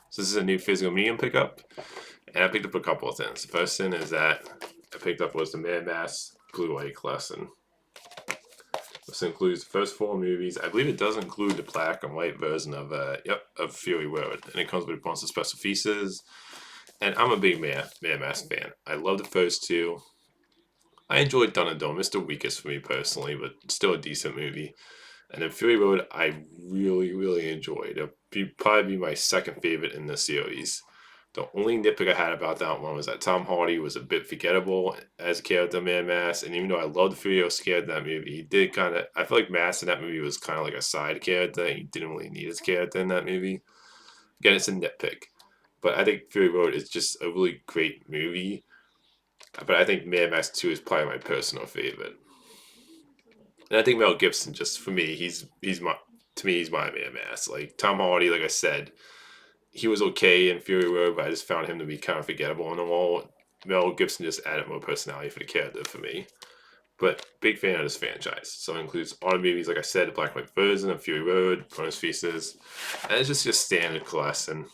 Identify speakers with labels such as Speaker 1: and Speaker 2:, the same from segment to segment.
Speaker 1: So this is a new physical medium pickup, and I picked up a couple of things. The first thing is that I picked up was the Mad Max Blu-ray collection. This includes the first 4 movies. I believe it does include the black and white version of Fury Road, and it comes with a bunch of special features. And I'm a big Mad Max fan. I love the first 2. I enjoyed Thunderdome. It's the weakest for me personally, but still a decent movie. And then Fury Road, I really, really enjoyed. It'll probably be my second favorite in the series. The only nitpick I had about that one was that Tom Hardy was a bit forgettable as a character in Mad Max, and even though I loved Furio Scared in that movie, he did kind of. I feel like Max in that movie was kind of like a side character. He didn't really need his character in that movie. Again, it's a nitpick, but I think Fury Road is just a really great movie. But I think Mad Max 2 is probably my personal favorite. And I think Mel Gibson, just for me, he's my to me he's my Mad Max. Like Tom Hardy, like I said, he was okay in Fury Road, but I just found him to be kind of forgettable in the wall. Mel Gibson just added more personality for the character for me. But big fan of this franchise. So it includes all the movies, like I said, the black and white version of Fury Road, bonus features, and it's just your standard collection.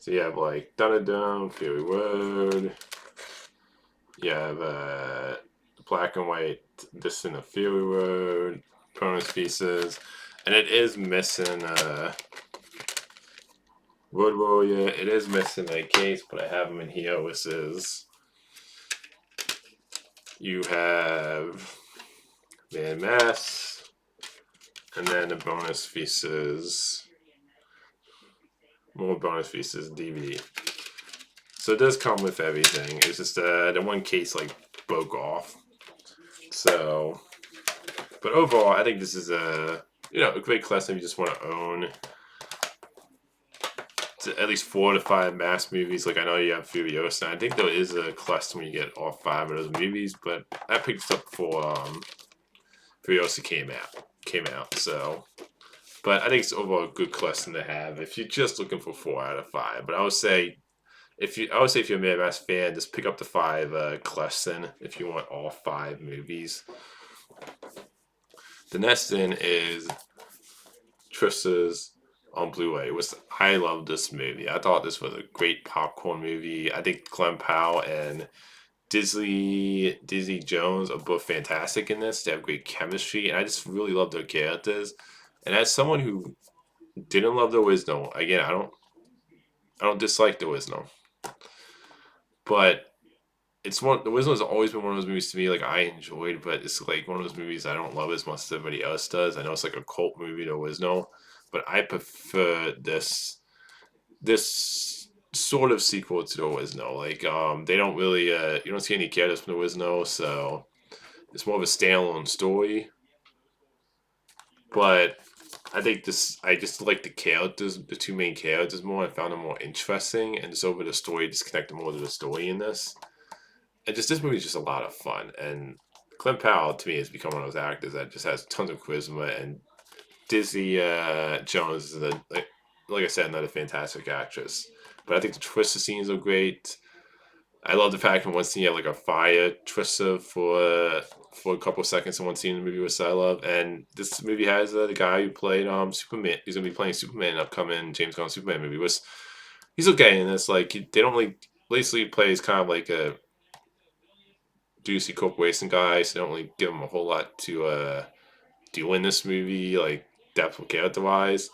Speaker 1: So you have like Thunderdome, Fury Road. You have black and white Distant of Fury Road, bonus pieces, and it is missing Road Warrior. It is missing a case, but I have them in here, which is you have Mad Max, and then the bonus pieces, more bonus pieces DVD. So it does come with everything. It's just the one case like broke off. So, but overall, I think this is a great collection if you just want to own at least 4 to 5 Max movies. Like I know you have Furiosa. I think there is a collection when you get all 5 of those movies, but I picked it up for Furiosa came out. So, but I think it's overall a good collection to have if you're just looking for 4 out of 5. But I would say if you're a Mad Max fan, just pick up the 5 collection if you want all 5 movies. The next thing is Tris's on Blu-ray. I love this movie. I thought this was a great popcorn movie. I think Glenn Powell and Disney Jones are both fantastic in this. They have great chemistry, and I just really love their characters. And as someone who didn't love the Wisdom, again, I don't dislike the Wisdom, but the Wisdom has always been one of those movies to me like I enjoyed, but it's like one of those movies I don't love as much as everybody else does. I know it's like a cult movie, the Wisdom, but I prefer this sort of sequel to the Wisno. Like they don't really you don't see any characters from the Wisno, so it's more of a standalone story. But I just like the characters, the 2 main characters more. I found them more interesting, and just over the story, just connected more to the story in this. And just this movie is just a lot of fun. And Clint Powell to me has become one of those actors that just has tons of charisma. And Disney Jones is like I said, another fantastic actress. But I think the Twister scenes are great. I love the fact in one scene you have like a fire Twister for a couple of seconds in one scene in the movie, which I love. And this movie has the guy who played Superman. He's gonna be playing Superman in an upcoming James Gunn Superman movie. Which he's okay in this. Like they don't really basically plays kind of like a Ducey corporation guy, so they don't really give him a whole lot to do in this movie, like depth character wise.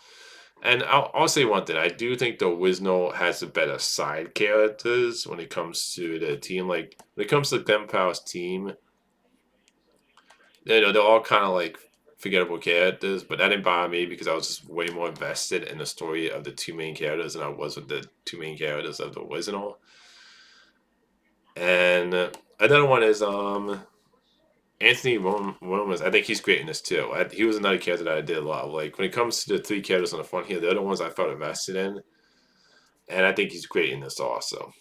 Speaker 1: And I'll say one thing: I do think the Wisno has the better side characters when it comes to the team. Like when it comes to Glen Powell's team, they're all kind of like forgettable characters. But that didn't bother me because I was just way more invested in the story of the 2 main characters than I was with the 2 main characters of the Wisno. And another one is Anthony Ramos. I think he's great in this too. He was another character that I did a lot. Like when it comes to the 3 characters on the front here, the other ones I felt invested in, and I think he's great in this also.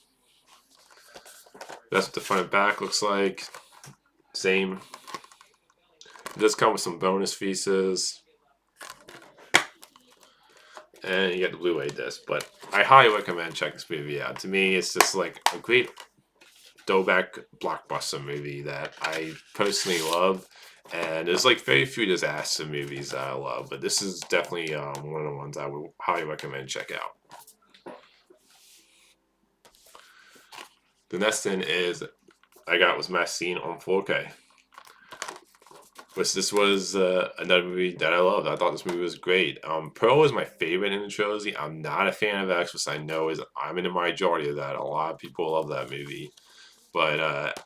Speaker 1: That's what the front and back looks like. Same. It does come with some bonus pieces, and you get the Blu-ray disc. But I highly recommend checking this movie out. To me, it's just like a great throwback blockbuster movie that I personally love. And there's like very few disaster movies that I love, but this is definitely one of the ones I would highly recommend check out. The next thing is I got was Mass Scene on 4K. Which this was another movie that I loved. I thought this movie was great. Pearl is my favorite in the trilogy. I'm not a fan of X, which I know is I'm in the majority of that. A lot of people love that movie, but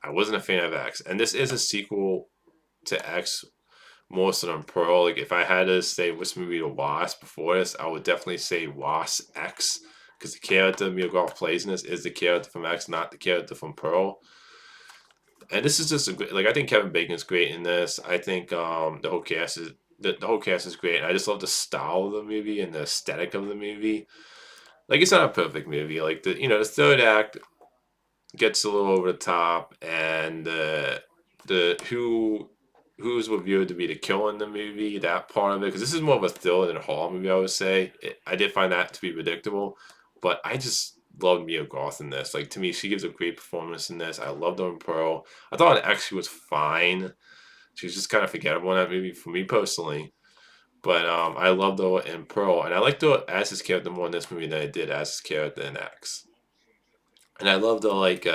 Speaker 1: I wasn't a fan of X. And this is a sequel to X more so than Pearl. Like if I had to say which movie to watch before this, I would definitely say watch X because the character Mia Goth plays in this is the character from X, not the character from Pearl. And this is just a great, like I think Kevin Bacon's great in this. I think the whole cast is the whole cast is great. I just love the style of the movie and the aesthetic of the movie. Like it's not a perfect movie. Like the third act gets a little over the top, and the who's revealed to be the killer in the movie, that part of it, because this is more of a thriller than a horror movie, I would say. I did find that to be predictable, but I just loved Mia Goth in this. Like to me, she gives a great performance in this. I loved her in Pearl. I thought actually was fine. She was just kind of forgettable in that movie for me personally. But I loved her in Pearl, and I liked her as his character more in this movie than I did as his character in X. And I love the like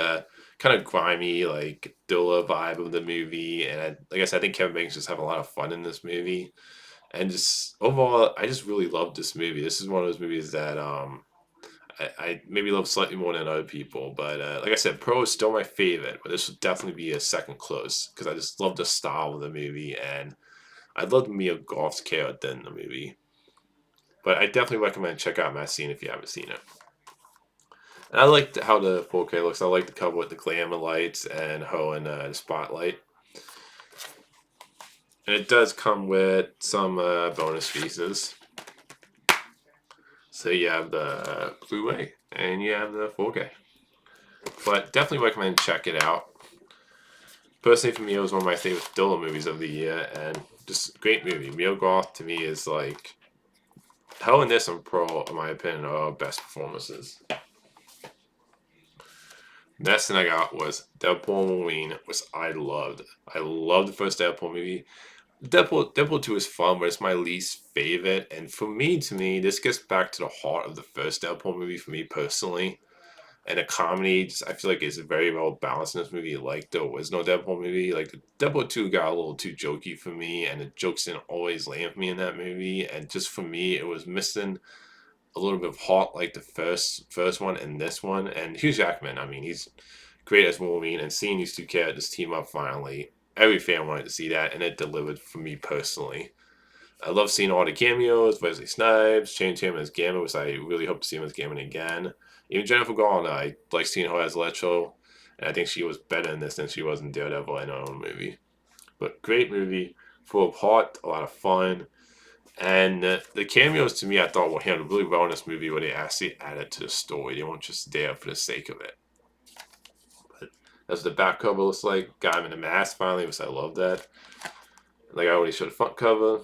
Speaker 1: kind of grimy like thriller vibe of the movie. And like I said, I think Kevin Bacon's just have a lot of fun in this movie. And just overall, I just really love this movie. This is one of those movies that I maybe love slightly more than other people. But like I said, Pro is still my favorite. But this would definitely be a second close because I just love the style of the movie, and I love Mia Goth's character in the movie. But I definitely recommend check out Matt Scene if you haven't seen it. And I like how the 4K looks. I like the cover with the glamour lights and her in the spotlight. And it does come with some bonus pieces. So you have the Blu-ray and you have the 4K. But definitely recommend check it out. Personally, for me, it was one of my favorite thriller movies of the year, and just great movie. Mia Goth to me is like Hell in this and Pearl, in my opinion, are best performances. Next thing I got was Deadpool & Wolverine, which I loved. I loved the first Deadpool movie. Deadpool 2 is fun, but it's my least favorite. And to me, this gets back to the heart of the first Deadpool movie for me personally. And the comedy, just, I feel like it's very well balanced in this movie. Like there was no Deadpool movie. Like the Deadpool 2 got a little too jokey for me, and the jokes didn't always land for me in that movie. And just for me, it was missing a little bit of heart like the first one and this one. And Hugh Jackman, I mean, he's great as Wolverine, and seeing these two characters team up finally, every fan wanted to see that, and it delivered for me personally. I love seeing all the cameos, Wesley Snipes, Channing Tatum as Gambit, which I really hope to see him as Gambit again. Even Jennifer Garner, I like seeing her as Electro, and I think she was better in this than she was in Daredevil in her own movie. But great movie, full of heart, a lot of fun. And the cameos to me, I thought were handled really well in this movie where they actually added to the story. They weren't just there for the sake of it. But that's what the back cover looks like. Got him in the mask finally, which I love that. Like I already showed the front cover.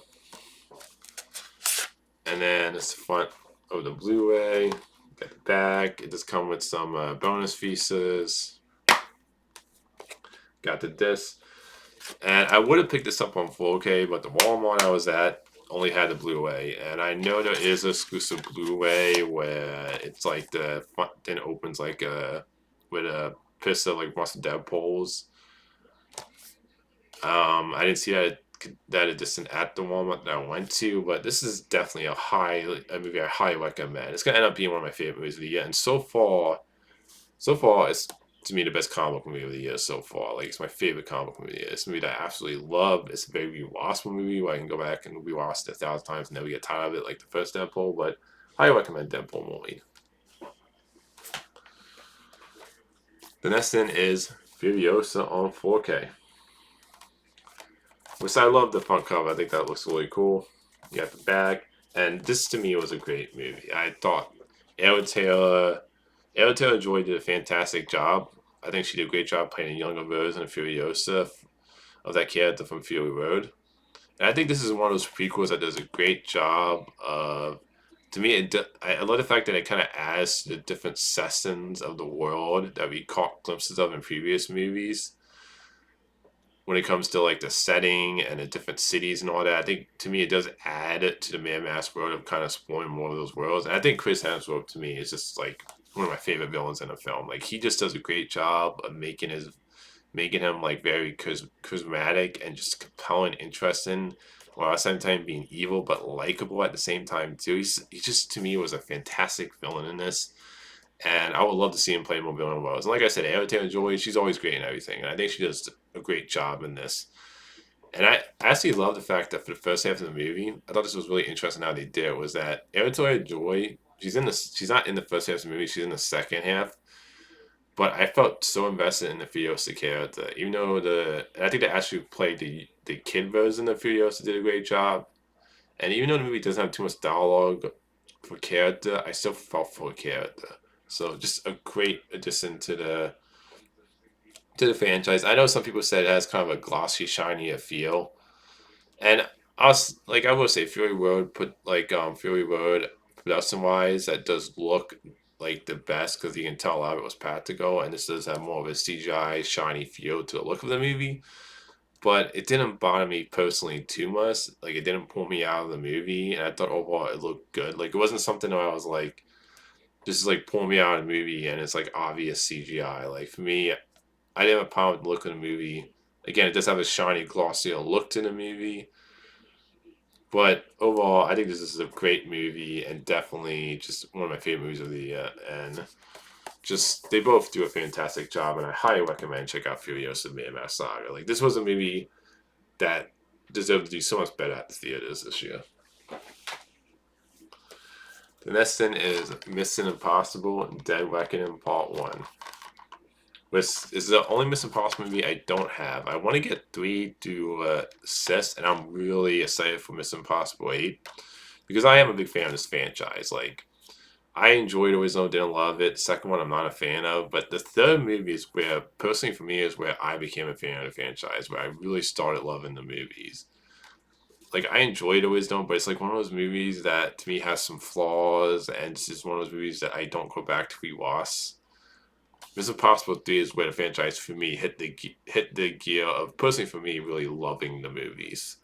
Speaker 1: And then it's the front of the Blu-ray. Got the back. It does come with some bonus pieces. Got the disc. And I would have picked this up on 4K, but the Walmart I was at only had the Blu-ray. And I know there is an exclusive Blu-ray where it's like the front then opens like with a pistol like Buster Deadpool's. I didn't see that edition at the Walmart that I went to, but this is definitely a movie I highly recommend. It's gonna end up being one of my favorite movies of the year, and so far it's to me the best comic book movie of the year so far. Like it's my favorite comic book movie of the year. It's a movie that I absolutely love. It's a very rewatchable movie where I can go back and rewatch it 1,000 times and never get tired of it like the first Deadpool. But I recommend Deadpool movie. The next thing is Furiosa on 4K. Which I love the front cover. I think that looks really cool. You got the back. And this to me was a great movie. I thought Ella Taylor-Joy did a fantastic job. I think she did a great job playing a younger version of Furiosa of that character from Fury Road. And I think this is one of those prequels that does a great job of to me, I love the fact that it kind of adds to the different sessions of the world that we caught glimpses of in previous movies. When it comes to like the setting and the different cities and all that, I think to me it does add to the Man Mask world of kind of exploring more of those worlds. And I think Chris Hemsworth to me is just like one of my favorite villains in the film. Like he just does a great job of making him like very charismatic and just compelling, interesting, while at the same time being evil but likable at the same time too. He just to me was a fantastic villain in this, and I would love to see him play more villain roles. And like I said, Anya Taylor-Joy, she's always great in everything, and I think she does a great job in this. And I actually love the fact that for the first half of the movie, I thought this was really interesting how they did it. Was that Anya Taylor-Joy? She's not in the first half of the movie. She's in the second half. But I felt so invested in the Furiosa character, even though I think they actually played the kid version of Furiosa did a great job. And even though the movie doesn't have too much dialogue for character, I still felt for character. So just a great addition to the franchise. I know some people said it has kind of a glossy, shiny feel, and I will say Fury Road Fury Road production wise, that does look like the best because you can tell a lot of it was practical, and this does have more of a CGI shiny feel to the look of the movie. But it didn't bother me personally too much. Like it didn't pull me out of the movie, and I thought overall it looked good. Like it wasn't something that I was like, this is like pulling me out of the movie, and it's like obvious CGI. Like for me, I didn't have a problem with the look of the movie. Again, it does have a shiny, glossy look to the movie. But overall, I think this is a great movie and definitely just one of my favorite movies of the year. And just they both do a fantastic job, and I highly recommend check out Furiosa Man Mask Saga. Like this was a movie that deserved to do so much better at the theaters this year. The next thing is Mission Impossible Dead Reckoning Part 1. Which is the only Mission Impossible movie I don't have. I want to get 3 to 6, and I'm really excited for Mission Impossible 8 because I am a big fan of this franchise. Like, I enjoyed Original, didn't love it. Second one, I'm not a fan of, but the third movie is where, personally for me, is where I became a fan of the franchise, where I really started loving the movies. Like, I enjoyed Original, but it's like one of those movies that to me has some flaws, and it's just one of those movies that I don't go back to rewatch. Mission Impossible 3 is where the franchise for me hit the gear of personally for me really loving the movies.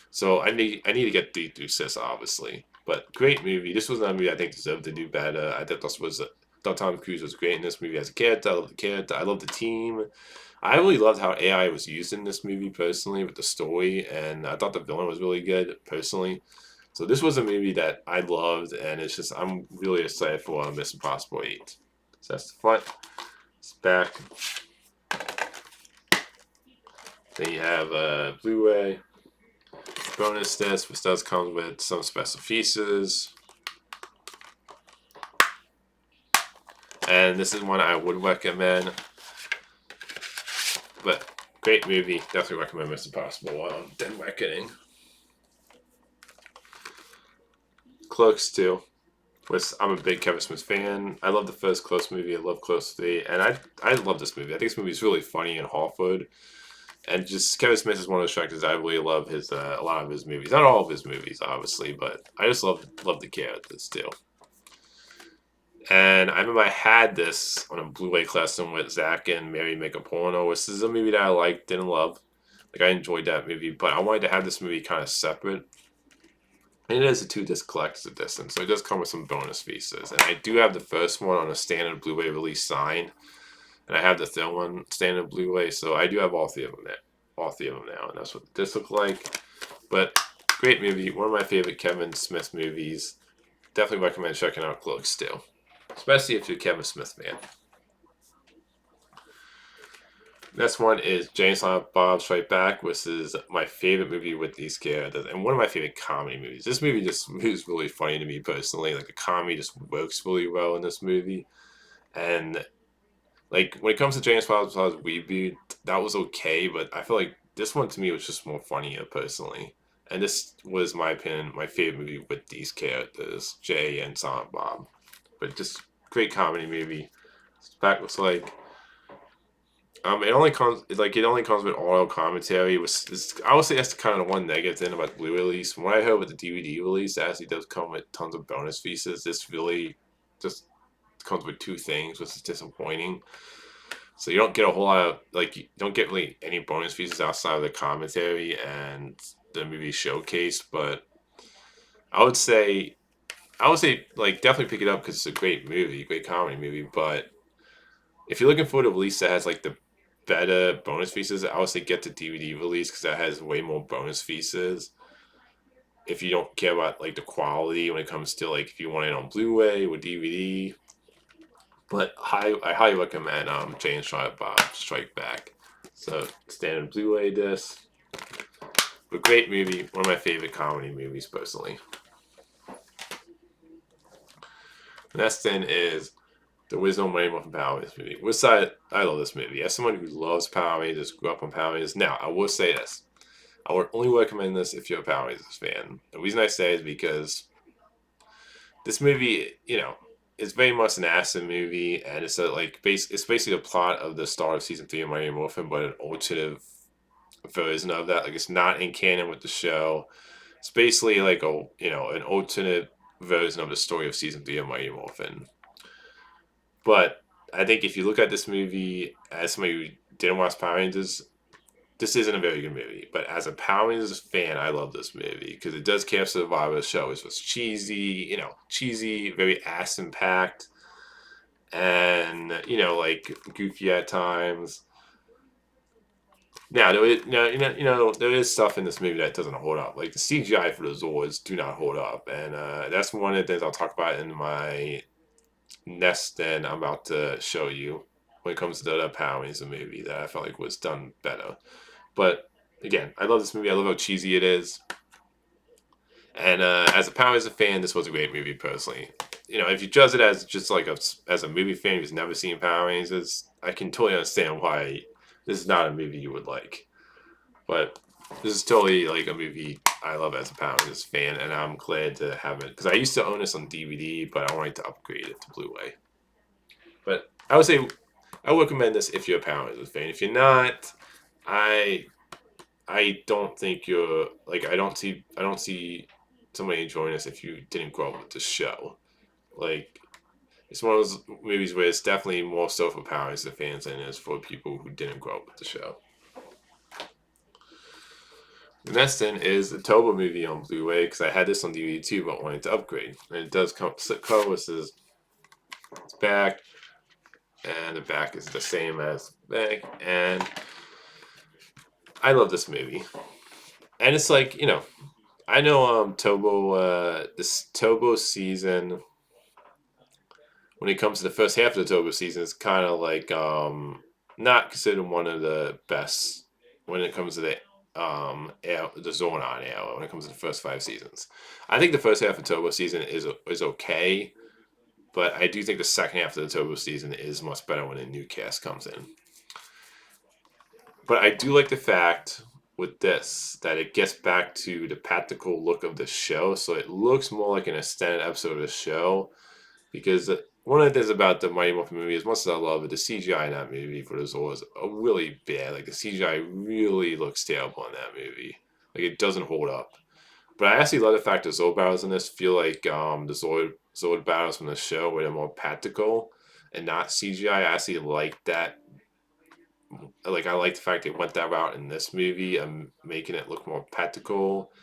Speaker 1: So I need to get 3 through 6 obviously. But great movie. This was not a movie I think deserved to do better. I thought Tom Cruise was great in this movie as a character. I love the character. I love the team. I really loved how AI was used in this movie personally with the story, and I thought the villain was really good personally. So this was a movie that I loved, and it's just I'm really excited for Mission Impossible 8. So that's the front. It's back. Then you have a Blu-ray bonus disc, which does come with some special features. And this is one I would recommend. But great movie. Definitely recommend Mission Impossible Dead Reckoning. Clerks 2. Which I'm a big Kevin Smith fan. I love the first Close movie. I love Close 3. And I love this movie. I think this movie is really funny and Hollywood. And just Kevin Smith is one of those directors I really love his a lot of his movies. Not all of his movies, obviously, but I just love the characters too. And I remember I had this on a Blu-ray collection with Zach and Mary Make a Porno, which is a movie that I liked, didn't love. Like I enjoyed that movie, but I wanted to have this movie kind of separate. And it is a 2-disc collector's edition, so it does come with some bonus features. And I do have the first one on a standard Blu-ray release signed, and I have the third one standard Blu-ray, so I do have all 3 of them now, and that's what this looks like. But great movie, one of my favorite Kevin Smith movies. Definitely recommend checking out Clerks still, especially if you're a Kevin Smith fan. Next one is Jay and Silent Bob Strike Back, which is my favorite movie with these characters and one of my favorite comedy movies. This movie just is really funny to me personally. Like the comedy just works really well in this movie, and like when it comes to Jay and Silent Bob's reboot, that was okay, but I feel like this one to me was just more funnier personally. And this was, my opinion, my favorite movie with these characters, Jay and Silent Bob. But just great comedy movie. Back looks like. it only comes with audio commentary. I would say that's kind of the one negative thing about the Blu-ray release. From what I heard with the DVD release, it actually does come with tons of bonus features. This really just comes with two things, which is disappointing. So you don't get a whole lot of you don't get really any bonus features outside of the commentary and the movie showcase. But I would say definitely pick it up because it's a great movie, great comedy movie. But if you're looking for the release that has the better bonus features, I would say get the DVD release because that has way more bonus features. If you don't care about the quality when it comes to if you want it on Blu-ray or DVD, but I highly recommend Jay and Silent Bob Strike Back. So standard Blu-ray disc, but great movie, one of my favorite comedy movies personally. The next thing is The Wisdom of Mighty Morphin Power Rangers movie. Which side I love this movie. As someone who loves Power Rangers, grew up on Power Rangers. Now I will say this: I would only recommend this if you're a Power Rangers fan. The reason I say is because this movie, is very much an action movie, and it's it's basically the plot of the start of season 3 of Mighty Morphin, but an alternative version of that. It's not in canon with the show. It's basically an alternate version of the story of season 3 of Mighty Morphin. But I think if you look at this movie as somebody who didn't watch Power Rangers, this isn't a very good movie. But as a Power Rangers fan, I love this movie because it does capture the vibe of the show. It was cheesy, very action packed, and goofy at times. Now there is stuff in this movie that doesn't hold up. Like the CGI for the Zords do not hold up, and that's one of the things I'll talk about in my next thing I'm about to show you when it comes to the other Power Rangers movie that I felt like was done better. But again, I love this movie. I love how cheesy it is. And as a Power Rangers fan, this was a great movie personally. If you judge it as just as a movie fan who's never seen Power Rangers, I can totally understand why this is not a movie you would like. But this is totally a movie I love as a Power Rangers fan, and I'm glad to have it because I used to own this on DVD, but I wanted to upgrade it to Blu-ray. But I would say I would recommend this if you're a Power Rangers fan. If you're not, I don't think you're I don't see somebody enjoying this if you didn't grow up with the show. It's one of those movies where it's definitely more so for Power Rangers fans than it is for people who didn't grow up with the show. The next thing is the Toba movie on Blu-ray because I had this on DVD too, but wanted to upgrade. And it does come cover with its back, and the back is the same as the back, and I love this movie. And it's I know Tobo this Tobo season when it comes to the first half of the Tobo season is kind of not considered one of the best when it comes to the Zoran era when it comes to the first 5 seasons. I think the first half of Tobo season is okay, but I do think the second half of the Tobo season is much better when a new cast comes in. But I do like the fact with this that it gets back to the practical look of the show, so it looks more like an extended episode of the show. Because one of the things about the Mighty Morphin movie, as much as I love it, the CGI in that movie for the Zords are really bad. The CGI really looks terrible in that movie. It doesn't hold up. But I actually love the fact that Zord battles in this feel like the Zord battles from the show where they're more practical and not CGI. I actually like that. I like the fact they went that route in this movie and making it look more practical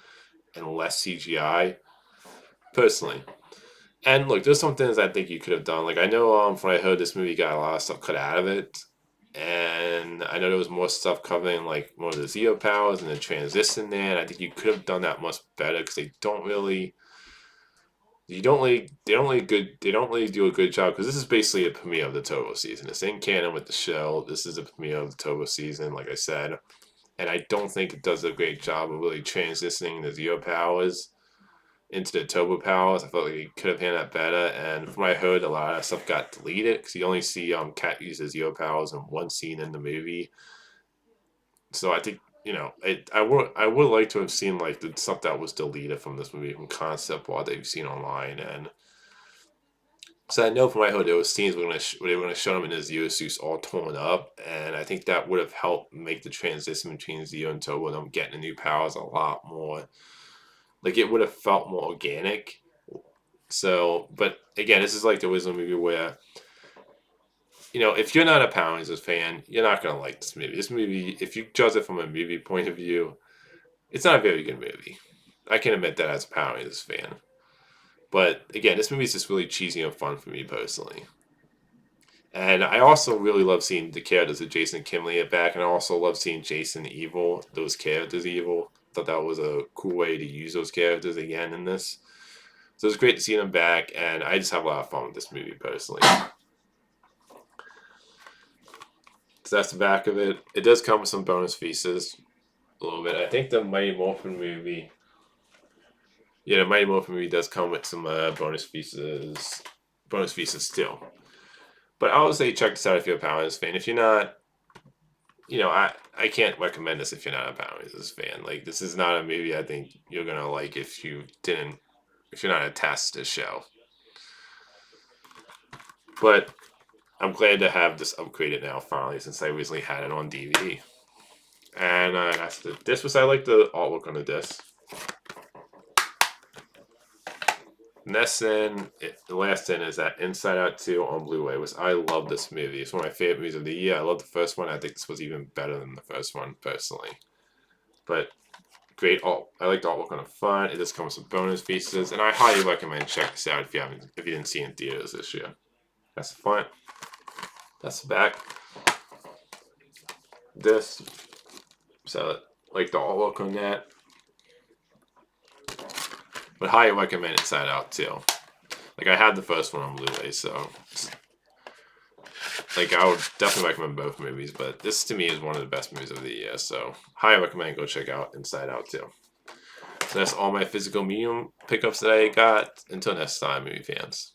Speaker 1: and less CGI. Personally. And look, there's some things I think you could have done. I know when I heard this movie got a lot of stuff cut out of it. And I know there was more stuff covering more of the Zeo powers and the transition there. And I think you could have done that much better because they don't really do a good job because this is basically a premiere of the Tobo season. It's in canon with the show. This is a premiere of the Tobo season, like I said. And I don't think it does a great job of really transitioning the Zeo powers into the Tobo powers. I felt like he could have handled that better. And from what I heard, a lot of stuff got deleted because you only see Cat use his Zeo powers in one scene in the movie. So I think I would like to have seen the stuff that was deleted from this movie from concept art that you've seen online, and So I know from what I heard there was scenes where they were gonna show him in his Zeo suits all torn up, and I think that would have helped make the transition between Zeo and Turbo and them getting the new powers a lot more. Like it would have felt more organic. So, but again, this is like the Wisdom movie where, if you're not a Power Rangers fan, you're not gonna like this movie. This movie, if you judge it from a movie point of view, it's not a very good movie. I can admit that as a Power Rangers fan. But again, this movie is just really cheesy and fun for me personally. And I also really love seeing the characters of Jason and Kimberly back, and I also love seeing Jason Evil, those characters evil. Thought that was a cool way to use those characters again in this. So it's great to see them back, and I just have a lot of fun with this movie personally. So that's the back of it. It does come with some bonus pieces, a little bit. I think the Mighty Morphin movie, the Mighty Morphin movie does come with some bonus pieces still. But I would say check this out if you're a Power Rangers fan. If you're not, I can't recommend this if you're not a Power Rangers fan. Like, this is not a movie I think you're gonna like if you're not attached to the show. But I'm glad to have this upgraded now finally, since I recently had it on DVD. And that's the disc. I like the artwork on the disc. Next in, the last in is that Inside Out 2 on Blu-ray, which I love this movie. It's one of my favorite movies of the year. I love the first one. I think this was even better than the first one, personally. But great art. I like the artwork on the front. It just comes with bonus pieces, and I highly recommend check this out if you didn't see it in theaters this year. That's the front. That's the back. This. So like the artwork on that. But highly recommend Inside Out too. Like, I had the first one on Blu-ray, so like I would definitely recommend both movies. But this to me is one of the best movies of the year, so highly recommend go check out Inside Out too. So that's all my physical medium pickups that I got. Until next time, movie fans.